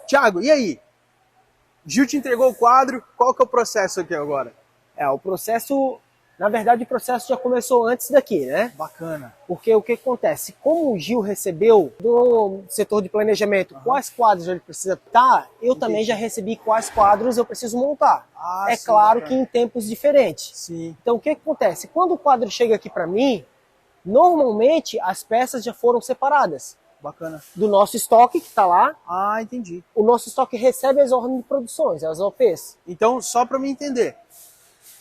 Thiago, e aí? Gil te entregou o quadro, qual que é o processo aqui agora? O processo, na verdade o processo já começou antes daqui, né? Bacana. Porque o que acontece? Como o Gil recebeu do setor de planejamento quais quadros ele precisa pintar, eu também já recebi quais quadros eu preciso montar. Sim, claro bacana. que em tempos diferentes. Sim. Então o que acontece? Quando o quadro chega aqui para mim, normalmente as peças já foram separadas. Bacana. Do nosso estoque que está lá. Ah, entendi. O nosso estoque recebe as ordens de produções, as OPs. Então, só para me entender,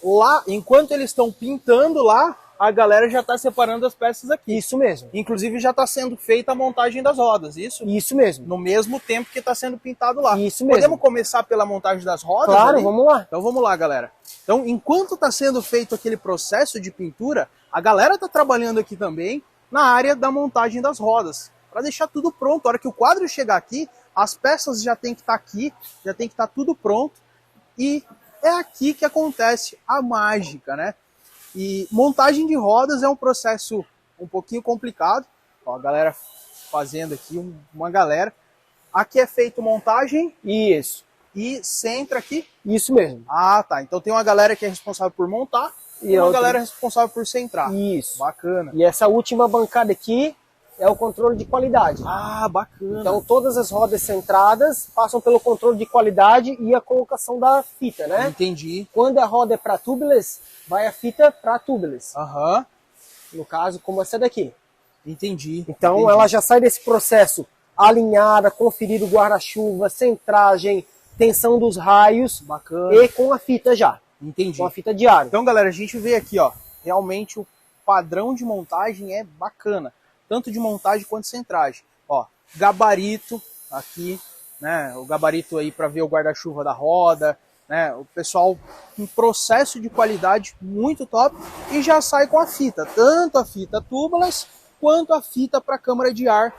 lá, enquanto eles estão pintando lá, a galera já está separando as peças aqui. Isso mesmo. Inclusive já está sendo feita a montagem das rodas, isso? Isso mesmo. No mesmo tempo que está sendo pintado lá. Isso mesmo. Podemos começar pela montagem das rodas? Claro, ali? vamos lá. Então vamos lá, galera. Então, enquanto está sendo feito aquele processo de pintura, a galera está trabalhando aqui também na área da montagem das rodas, para deixar tudo pronto. A hora que o quadro chegar aqui, as peças já tem que estar aqui, já tem que estar tudo pronto. E é aqui que acontece a mágica, né? E montagem de rodas é um processo um pouquinho complicado. Ó, a galera fazendo aqui, uma galera. Aqui é feito montagem. Isso. E centra aqui. Isso mesmo. Ah, tá. Então tem uma galera que é responsável por montar e uma galera responsável por centrar. Isso. Bacana. E essa última bancada aqui é o controle de qualidade. Ah, bacana. Então todas as rodas centradas passam pelo controle de qualidade e a colocação da fita, né? Entendi. Quando a roda é para tubeless, vai a fita para tubeless. Aham. No caso, como essa daqui. Entendi. Então entendi. ela já sai desse processo alinhada, conferir o guarda-chuva, centragem, tensão dos raios. Bacana. E com a fita já. Entendi. Com a fita de aro. Então, galera, a gente vê aqui, ó, realmente o padrão de montagem é bacana. Tanto de montagem quanto de centragem. Ó, gabarito aqui, né? O gabarito aí para ver o guarda-chuva da roda, né? O pessoal em processo de qualidade muito top e já sai com a fita, tanto a fita tubeless quanto a fita para câmara de ar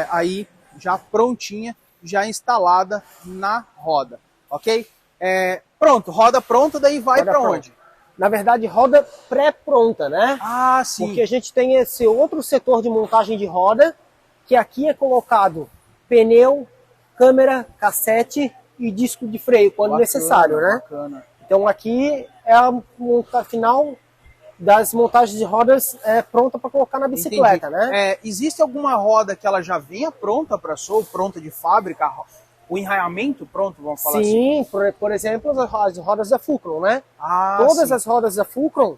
aí já prontinha, já instalada na roda, ok? Pronto, roda pronta, daí vai para onde? Na verdade, roda pré-pronta, né? Ah, sim. Porque a gente tem esse outro setor de montagem de roda, que aqui é colocado pneu, câmera, cassete e disco de freio, quando necessário, né? Bacana. Então aqui é a final das montagens de rodas pronta para colocar na bicicleta, né? Existe alguma roda que ela já venha pronta para show, pronta de fábrica? O enraiamento pronto, vamos falar assim? Sim, por exemplo, as rodas da Fulcrum, né? Ah, Todas sim. as rodas da Fulcrum,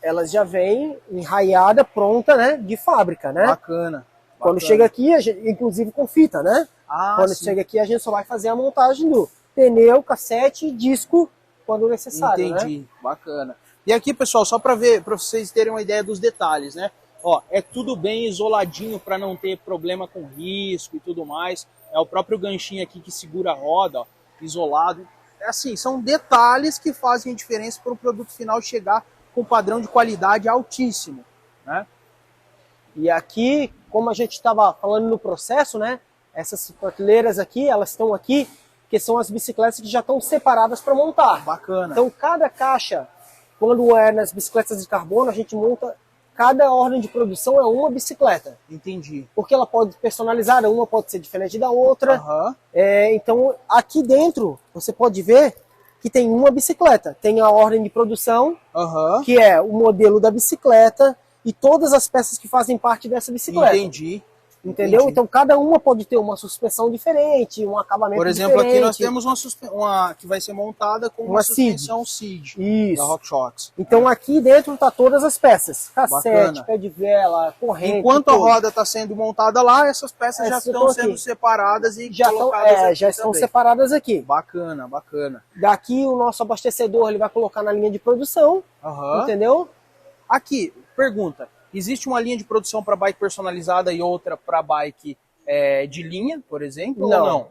elas já vêm enraiada, pronta, né? De fábrica, né? Bacana. Quando chega aqui, inclusive com fita, né? Ah, quando sim. chega aqui, a gente só vai fazer a montagem do pneu, cassete e disco quando necessário. Entendi, né? Bacana. E aqui, pessoal, só para ver, para vocês terem uma ideia dos detalhes, né? Ó, é tudo bem isoladinho para não ter problema com risco e tudo mais. É o próprio ganchinho aqui que segura a roda, ó, isolado. Assim, são detalhes que fazem a diferença para o produto final chegar com padrão de qualidade altíssimo, né? E aqui, como a gente estava falando no processo, né? Essas prateleiras aqui, elas estão aqui, que são as bicicletas que já estão separadas para montar. Bacana. Então, cada caixa, quando é nas bicicletas de carbono, a gente monta, cada ordem de produção é uma bicicleta. Entendi. Porque ela pode personalizar, uma pode ser diferente da outra. Uhum. Então, aqui dentro, você pode ver que tem uma bicicleta. Tem a ordem de produção, que é o modelo da bicicleta e todas as peças que fazem parte dessa bicicleta. Entendi. Entendeu? Então cada uma pode ter uma suspensão diferente, um acabamento diferente. Por exemplo, aqui nós temos uma que vai ser montada com uma suspensão SID. Isso. Da RockShox. Então aqui dentro tá todas as peças. Cassete, Bacana. pé de vela, corrente. Enquanto a roda está sendo montada lá, essas peças já estão sendo separadas e colocadas já estão separadas aqui. Bacana, bacana. Daqui o nosso abastecedor ele vai colocar na linha de produção, entendeu? Aqui, pergunta. Existe uma linha de produção para bike personalizada e outra para bike de linha, por exemplo?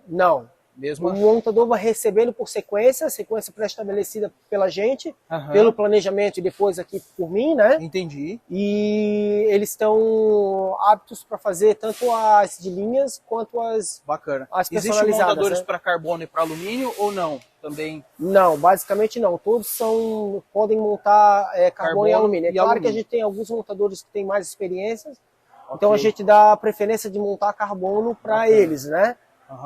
Não. Mesmo? O montador vai recebendo por sequência pré-estabelecida pela gente, pelo planejamento e depois aqui por mim, né? Entendi. E eles estão aptos para fazer tanto as de linhas quanto as personalizadas. Existem montadores para carbono e para alumínio ou não? Também? Não, basicamente não. Todos podem montar carbono e alumínio. É claro que a gente tem alguns montadores que têm mais experiências, então a gente dá a preferência de montar carbono para eles, né?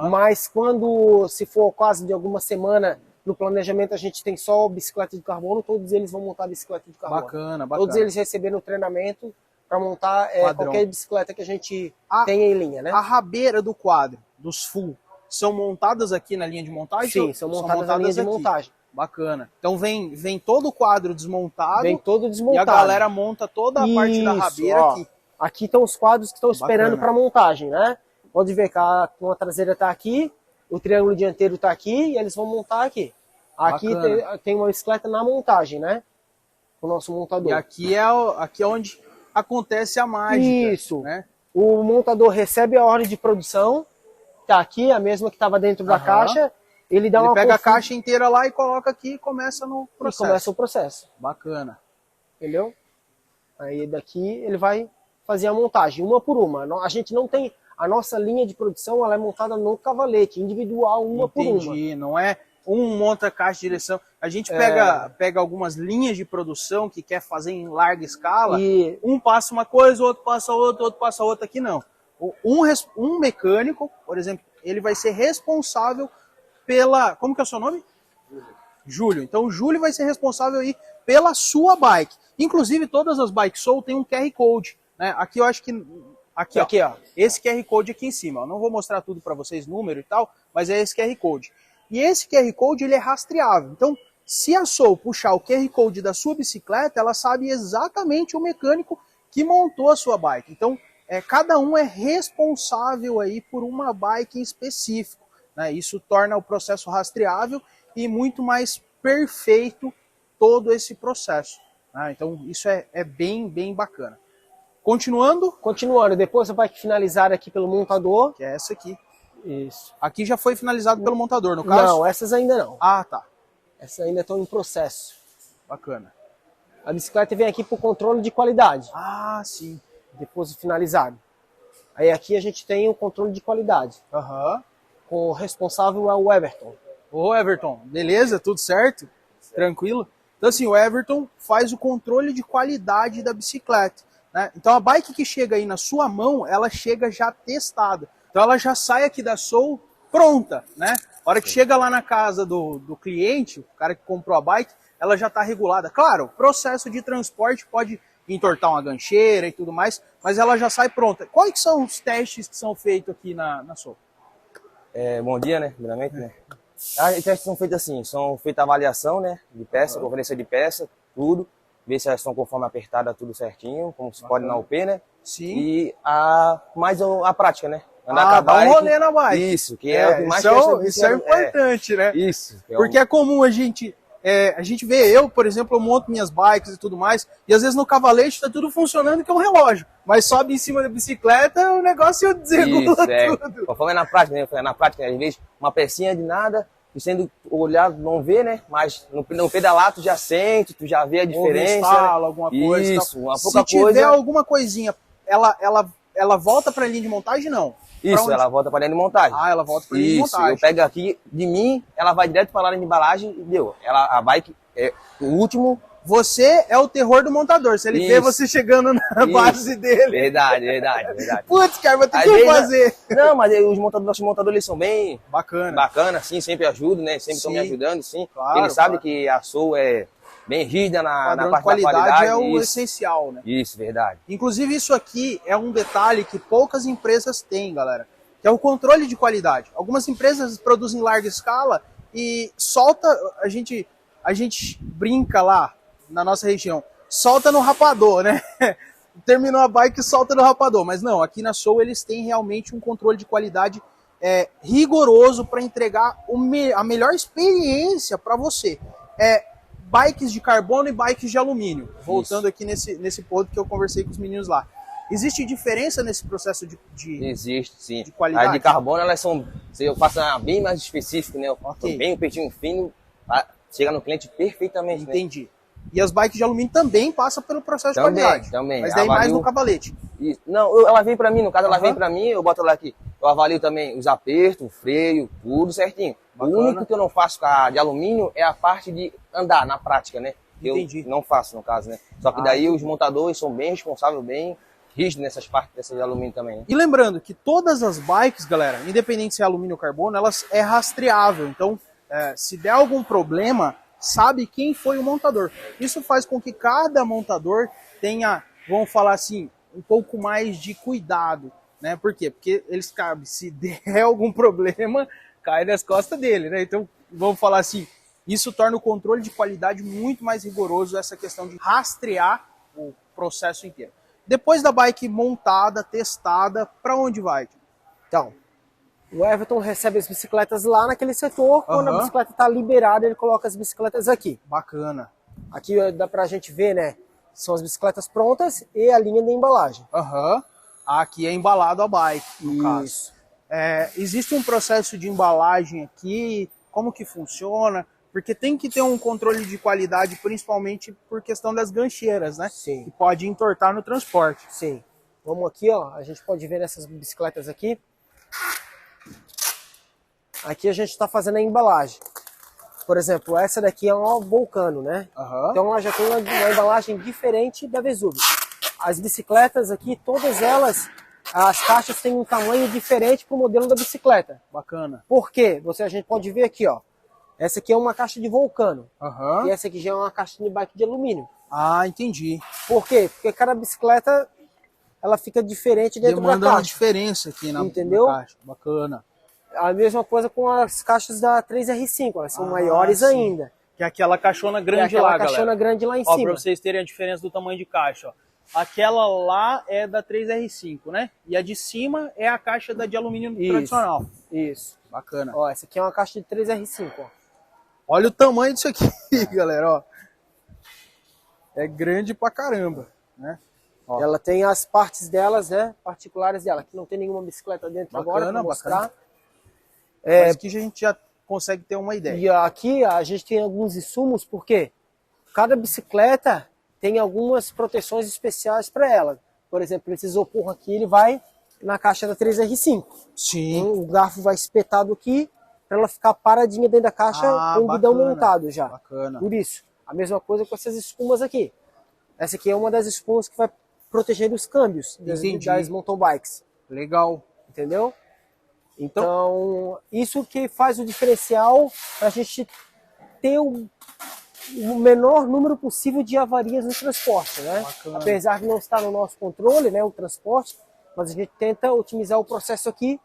mas quando, se for quase de alguma semana, no planejamento a gente tem só bicicleta de carbono, todos eles vão montar bicicleta de carbono. Bacana, bacana. Todos eles receberam treinamento para montar qualquer bicicleta que a gente tenha em linha, né? A rabeira do quadro, dos full, são montadas aqui na linha de montagem? Sim, são montadas na linha de montagem. Bacana. Então vem todo o quadro desmontado. Vem todo desmontado. E a galera monta toda a parte da rabeira aqui. Aqui estão os quadros que estão esperando para montagem, né? Pode ver que a traseira está aqui, o triângulo dianteiro está aqui e eles vão montar aqui. Aqui tem uma bicicleta na montagem, né? O nosso montador. E aqui é onde acontece a mágica. Isso. Né? O montador recebe a ordem de produção, tá aqui, a mesma que estava dentro da caixa. Ele pega a caixa inteira lá e coloca aqui e começa no processo. E começa o processo. Bacana. Entendeu? Aí daqui ele vai fazer a montagem, uma por uma. A gente não tem... A nossa linha de produção ela é montada no cavalete, individual, uma por uma. Entendi, não é um monta caixa de direção. A gente pega algumas linhas de produção que quer fazer em larga escala, um passa uma coisa, outro passa outra, outro passa outra. Aqui não. Um mecânico, por exemplo, ele vai ser responsável pela... Como que é o seu nome? Júlio. Então o Júlio vai ser responsável aí pela sua bike. Inclusive todas as bikes Soul tem um QR Code. Né? Aqui eu acho que... Aqui, ó. Esse QR Code aqui em cima. Ó. Não vou mostrar tudo para vocês, número e tal, mas é esse QR Code. E esse QR Code ele é rastreável. Então, se a Soul puxar o QR Code da sua bicicleta, ela sabe exatamente o mecânico que montou a sua bike. Então, cada um é responsável aí por uma bike em específico. Né? Isso torna o processo rastreável e muito mais perfeito todo esse processo. Né? Então, isso é bem, bem bacana. Continuando? Continuando. Depois a bike finalizada aqui pelo montador. Que é essa aqui. Isso. Aqui já foi finalizado pelo montador, no caso? Não, essas ainda não. Ah, tá. Essas ainda estão em processo. Bacana. A bicicleta vem aqui para o controle de qualidade. Ah, sim. Depois de finalizado. Aí aqui a gente tem o controle de qualidade. O responsável é o Everton. Ô, Everton, beleza? Tudo certo? Tranquilo? Então, assim, o Everton faz o controle de qualidade da bicicleta. Né? Então, a bike que chega aí na sua mão, ela chega já testada. Então, ela já sai aqui da Soul pronta, né? A hora que chega lá na casa do cliente, o cara que comprou a bike, ela já está regulada. Claro, o processo de transporte pode entortar uma gancheira e tudo mais, mas ela já sai pronta. Quais são os testes que são feitos aqui na Soul? Bom dia, né? Primeiramente, né? Os testes são feitos assim, são feita avaliação, né? De peça, conferência de peça, tudo. Ver se elas estão conforme apertada, tudo certinho, como se pode na UP, né? Sim. E mais a prática, né? Andar com a bike. Dar um rolê na bike. Isso, que é o que mais isso é importante, né? Isso. Porque é comum a gente vê, eu, por exemplo, eu monto minhas bikes e tudo mais, e às vezes no cavalete tá tudo funcionando que é um relógio. Mas sobe em cima da bicicleta, o negócio desregula tudo. Conforme na prática, né? Na prática, às vezes, uma pecinha de nada, e sendo olhado, não vê, né? Mas no pedalar tu já sente, tu já vê a diferença. Instala alguma coisa. Isso, uma pouca coisa. Se tiver alguma coisinha, ela volta pra linha de montagem, não? Isso, ela volta para linha de montagem. Ah, ela volta para linha de montagem. Eu pego aqui de mim, ela vai direto para a linha de embalagem e deu. A bike é o último. Você é o terror do montador. Se ele vê você chegando na base dele. Verdade. Putz, cara, vou ter que fazer. Não, mas nossos montadores eles são bem bacana, sim, sempre ajudam, né? Sempre estão me ajudando, sim. Claro, eles sabem que a Soul é bem rígida na parte da qualidade. É o essencial, né? Isso, verdade. Inclusive isso aqui é um detalhe que poucas empresas têm, galera, que é o controle de qualidade. Algumas empresas produzem em larga escala e solta, a gente brinca lá na nossa região, solta no rapador, né? Terminou a bike e solta no rapador, mas não, aqui na Soul eles têm realmente um controle de qualidade rigoroso para entregar a melhor experiência para você. Bikes de carbono e bikes de alumínio. Voltando aqui nesse ponto que eu conversei com os meninos lá. Existe diferença nesse processo de Existe, sim. De qualidade? As de carbono, elas são... Eu faço bem mais específico, né? Bem um peitinho fino, chega no cliente perfeitamente. Entendi. Né? E as bikes de alumínio também passam pelo processo de qualidade. Também. Mas daí mais no cavalete. Não, ela vem para mim, no caso ela vem para mim, eu boto ela aqui. Eu avalio também os apertos, o freio, tudo certinho. Bacana. O único que eu não faço com a de alumínio é a parte de andar na prática, né? Entendi. Eu não faço, no caso, né? Só que daí os montadores são bem responsáveis, bem rígido nessas partes dessas de alumínio também. Né? E lembrando que todas as bikes, galera, independente se é alumínio ou carbono, elas é rastreável. Então, se der algum problema, sabe quem foi o montador. Isso faz com que cada montador tenha, vamos falar assim, um pouco mais de cuidado, né? Por quê? Porque eles cabem, se der algum problema, cai nas costas dele, né? Então, vamos falar assim, isso torna o controle de qualidade muito mais rigoroso, essa questão de rastrear o processo inteiro. Depois da bike montada, testada, para onde vai? Então, o Everton recebe as bicicletas lá naquele setor, quando a bicicleta está liberada, ele coloca as bicicletas aqui. Bacana. Aqui dá pra gente ver, né? São as bicicletas prontas e a linha da embalagem. Aqui é embalado a bike, no caso. Existe um processo de embalagem aqui, como que funciona? Porque tem que ter um controle de qualidade, principalmente por questão das gancheiras, né? Sim. Que pode entortar no transporte. Sim. Vamos aqui, ó. A gente pode ver nessas bicicletas aqui. Aqui a gente está fazendo a embalagem. Por exemplo, essa daqui é uma Vulcano, né? Então ela já tem uma embalagem diferente da Vesúvio. As bicicletas aqui, todas elas, as caixas têm um tamanho diferente para o modelo da bicicleta. Bacana. Por quê? A gente pode ver aqui, ó. Essa aqui é uma caixa de Vulcano. E essa aqui já é uma caixa de bike de alumínio. Ah, entendi. Por quê? Porque cada bicicleta, ela fica diferente dentro da caixa. Demanda uma diferença aqui na caixa. Bacana. A mesma coisa com as caixas da 3R5, elas são maiores ainda. Que é aquela caixona grande lá, galera. Caixona grande lá em cima. Pra vocês terem a diferença do tamanho de caixa, ó. Aquela lá é da 3R5, né? E a de cima é a caixa de alumínio tradicional. Isso. Bacana. Ó, essa aqui é uma caixa de 3R5, ó. Olha o tamanho disso aqui, galera, ó. É grande pra caramba, né? Ó. Ela tem as partes delas, né? Particulares dela. Aqui não tem nenhuma bicicleta dentro agora pra mostrar. Mas aqui a gente já consegue ter uma ideia. E aqui a gente tem alguns insumos, porque cada bicicleta tem algumas proteções especiais para ela. Por exemplo, esse isopor aqui, ele vai na caixa da 3R5. Sim. Então, o garfo vai espetado aqui para ela ficar paradinha dentro da caixa com o guidão montado já. Bacana. Por isso, a mesma coisa com essas espumas aqui. Essa aqui é uma das espumas que vai proteger os câmbios das mountain bikes. Legal. Entendeu? Então, isso que faz o diferencial para a gente ter o menor número possível de avarias no transporte, né? Bacana. Apesar de não estar no nosso controle, né, o transporte, mas a gente tenta otimizar o processo aqui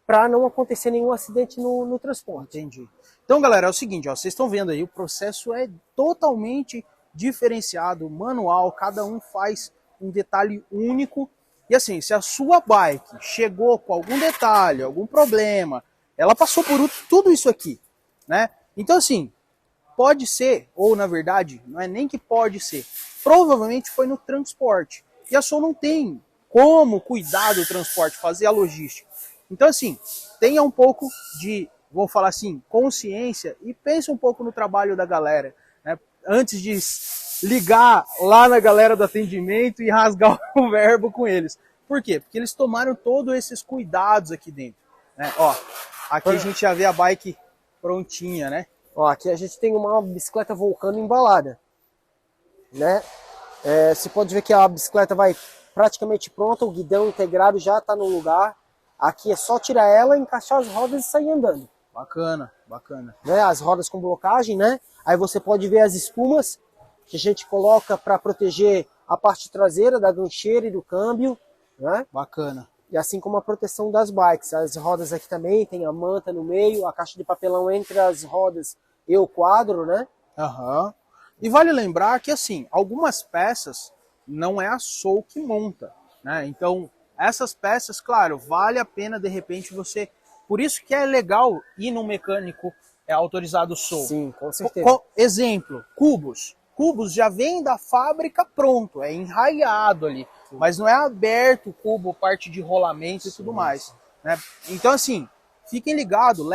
para não acontecer nenhum acidente no transporte. Entendi. Então, galera, é o seguinte, ó, vocês estão vendo aí, o processo é totalmente diferenciado, manual, cada um faz um detalhe único. E assim, se a sua bike chegou com algum detalhe, algum problema, ela passou por tudo isso aqui, né? Então assim, pode ser, ou na verdade, não é nem que pode ser, provavelmente foi no transporte. E a Soul não tem como cuidar do transporte, fazer a logística. Então assim, tenha um pouco de, vamos falar assim, consciência e pense um pouco no trabalho da galera, né? Antes de ligar lá na galera do atendimento e rasgar o verbo com eles. Por quê? Porque eles tomaram todos esses cuidados aqui dentro, né? Ó, aqui a gente já vê a bike prontinha, né? Ó, aqui a gente tem uma bicicleta Vulcano embalada, né? Você pode ver que a bicicleta vai praticamente pronta, o guidão integrado já está no lugar. Aqui é só tirar ela, encaixar as rodas e sair andando. Bacana, bacana. Né? As rodas com blocagem, né? Aí você pode ver as espumas que a gente coloca para proteger a parte traseira da gancheira e do câmbio, né? Bacana. E assim como a proteção das bikes. As rodas aqui também tem a manta no meio, a caixa de papelão entre as rodas e o quadro, né? E vale lembrar que assim, algumas peças não é a Soul que monta, né? Então, essas peças, claro, vale a pena de repente você... Por isso que é legal ir num mecânico autorizado Soul. Sim, com certeza. Exemplo, cubos. Cubos já vem da fábrica pronto, é enraiado ali. Sim. Mas não é aberto o cubo, parte de rolamento e tudo mais, né? Então assim, fiquem ligados,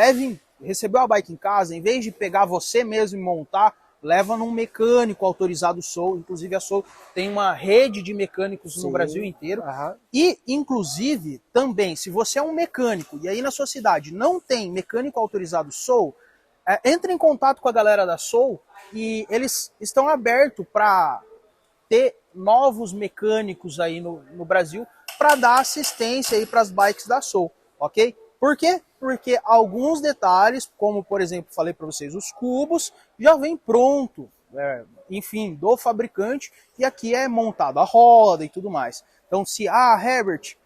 recebeu a bike em casa, em vez de pegar você mesmo e montar, leva num mecânico autorizado Soul. Inclusive a Soul tem uma rede de mecânicos no Brasil inteiro. E inclusive também, se você é um mecânico e aí na sua cidade não tem mecânico autorizado Soul, entre em contato com a galera da Soul e eles estão abertos para ter novos mecânicos aí no Brasil para dar assistência aí para as bikes da Soul, ok? Por quê? Porque alguns detalhes, como por exemplo, falei para vocês, os cubos já vem pronto, enfim, do fabricante, e aqui é montado a roda e tudo mais. Então se, Herbert,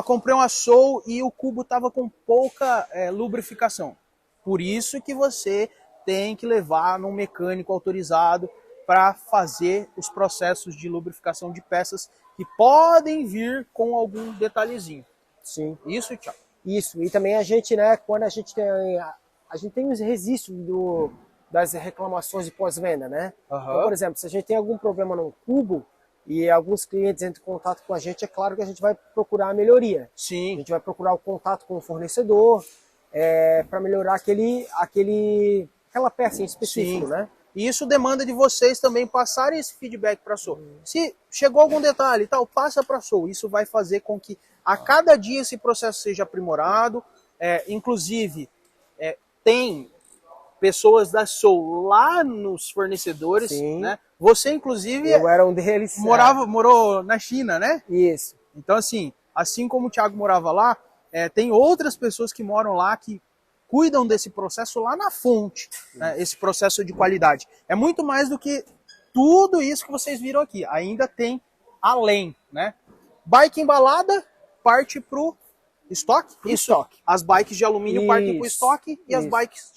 comprei uma Soul e o cubo estava com pouca lubrificação. Por isso que você tem que levar num mecânico autorizado para fazer os processos de lubrificação de peças que podem vir com algum detalhezinho. Sim. Isso, Thiago. Isso. E também a gente, né, quando a gente tem os registros das reclamações de pós-venda, né? Então, por exemplo, se a gente tem algum problema no cubo e alguns clientes entram em contato com a gente, é claro que a gente vai procurar a melhoria. Sim. A gente vai procurar o contato com o fornecedor para melhorar aquela peça em específico, né? E isso demanda de vocês também passarem esse feedback para a Soul. Se chegou algum detalhe e tal, passa para a Soul. Isso vai fazer com que a cada dia esse processo seja aprimorado. Inclusive, tem pessoas da Soul lá nos fornecedores, né? Você, inclusive, eu era um deles. Morou na China, né? Isso. Então, assim como o Thiago morava lá, tem outras pessoas que moram lá que cuidam desse processo lá na fonte, né? Esse processo de qualidade. É muito mais do que tudo isso que vocês viram aqui. Ainda tem além, né? Bike embalada parte pro estoque. Estoque. As bikes de alumínio partem pro estoque e as bikes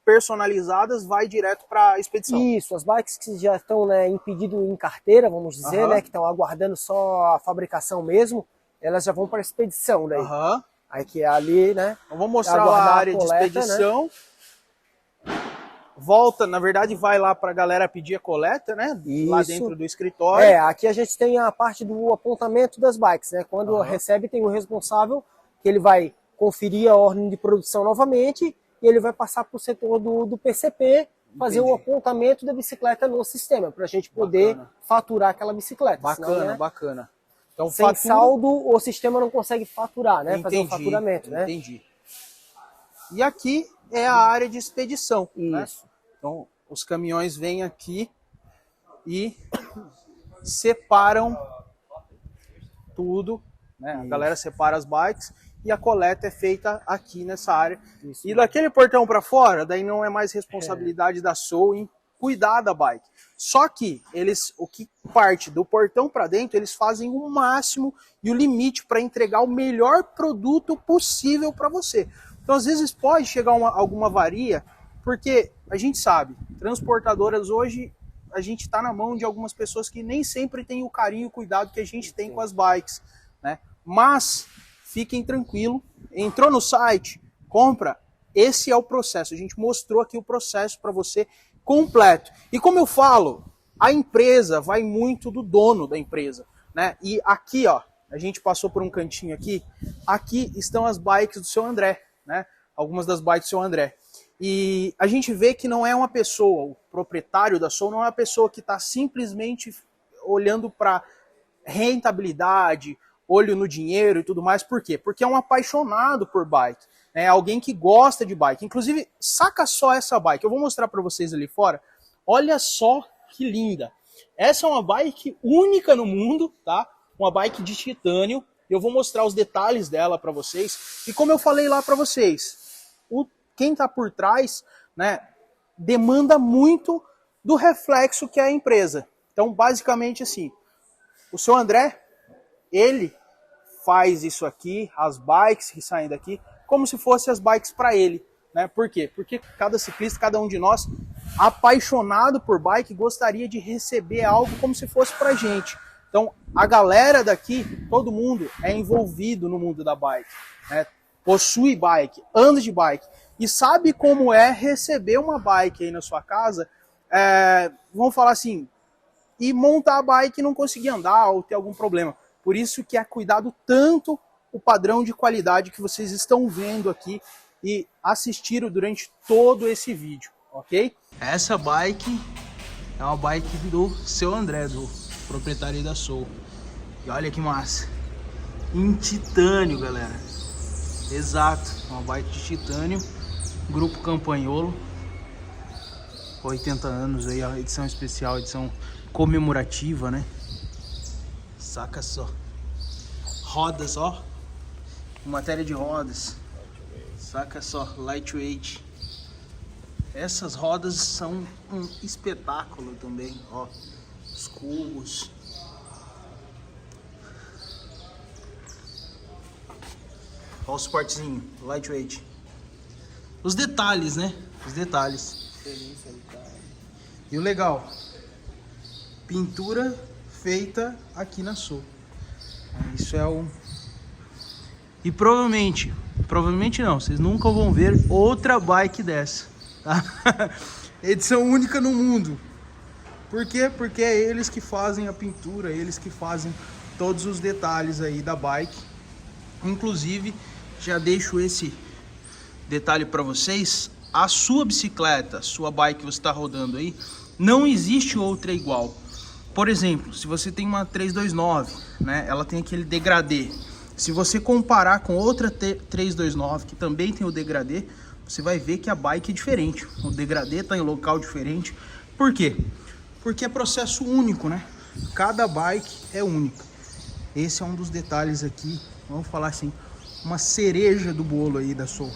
personalizadas vai direto para expedição. Isso, as bikes que já estão, né, em pedido em carteira, vamos dizer, né, que estão aguardando só a fabricação mesmo, elas já vão para expedição, né? Aí que é ali, né? Então, vamos mostrar a área coleta, de expedição. Né? Volta, na verdade, vai lá para a galera pedir a coleta, né? Isso. Lá dentro do escritório. Aqui a gente tem a parte do apontamento das bikes, né? Quando recebe, tem o responsável, que ele vai conferir a ordem de produção novamente e ele vai passar para o setor do PCP, fazer o apontamento da bicicleta no sistema, para a gente poder faturar aquela bicicleta. Bacana, senão, né? Bacana. Então, sem saldo, o sistema não consegue faturar, né? Fazer um faturamento, né? Entendi. E aqui é a área de expedição. Isso. Né? Então, os caminhões vêm aqui e separam tudo, né? A galera separa as bikes e a coleta é feita aqui nessa área. Isso. E daquele portão para fora, daí não é mais responsabilidade da Soul em cuidar da bike. Só que o que parte do portão para dentro, eles fazem o máximo e o limite para entregar o melhor produto possível para você. Então, às vezes pode chegar alguma avaria, porque a gente sabe, transportadoras hoje, a gente está na mão de algumas pessoas que nem sempre têm o carinho e o cuidado que a gente tem com as bikes, né? Mas fiquem tranquilos, entrou no site, compra, esse é o processo. A gente mostrou aqui o processo para você completo. E como eu falo, a empresa vai muito do dono da empresa, né? E aqui, ó, a gente passou por um cantinho aqui estão as bikes do seu André, né? Algumas das bikes do seu André. E a gente vê que não é uma pessoa, o proprietário da Soul não é uma pessoa que está simplesmente olhando para rentabilidade, olho no dinheiro e tudo mais. Por quê? Porque é um apaixonado por bike. É alguém que gosta de bike. Inclusive, saca só essa bike. Eu vou mostrar para vocês ali fora. Olha só que linda. Essa é uma bike única no mundo, tá? Uma bike de titânio. Eu vou mostrar os detalhes dela para vocês. E como eu falei lá para vocês, quem está por trás, né, demanda muito do reflexo que é a empresa. Então, basicamente assim, o seu André, ele faz isso aqui, as bikes que saem daqui, como se fossem as bikes para ele, né? Por quê? Porque cada ciclista, cada um de nós, apaixonado por bike, gostaria de receber algo como se fosse pra gente. Então, a galera daqui, todo mundo é envolvido no mundo da bike, né? Possui bike, anda de bike, e sabe como é receber uma bike aí na sua casa, vamos falar assim, e montar a bike e não conseguir andar ou ter algum problema. Por isso que é cuidado tanto o padrão de qualidade que vocês estão vendo aqui e assistiram durante todo esse vídeo, ok? Essa bike é uma bike do seu André, do proprietário da Soul. E olha que massa. Em titânio, galera. Exato, uma bike de titânio. Grupo Campanholo. 80 anos aí, a edição especial, a edição comemorativa, né? Saca só. Rodas, ó. Matéria de rodas. Saca só, lightweight. Essas rodas são um espetáculo também, ó. Os cubos. Ó o suportezinho, lightweight. Os detalhes, né? Os detalhes. E o legal, pintura feita aqui na Sul. Isso é um... E provavelmente não, vocês nunca vão ver outra bike dessa, tá? Edição única no mundo. Por quê? Porque é eles que fazem a pintura, eles que fazem todos os detalhes aí da bike. Inclusive, já deixo esse detalhe para vocês. A sua bicicleta, sua bike que você está rodando aí, não existe outra igual. Por exemplo, se você tem uma 329, né, ela tem aquele degradê. Se você comparar com outra 329 que também tem o degradê, você vai ver que a bike é diferente. O degradê está em local diferente. Por quê? Porque é processo único, né? Cada bike é única. Esse é um dos detalhes aqui, vamos falar assim, uma cereja do bolo aí da Soul.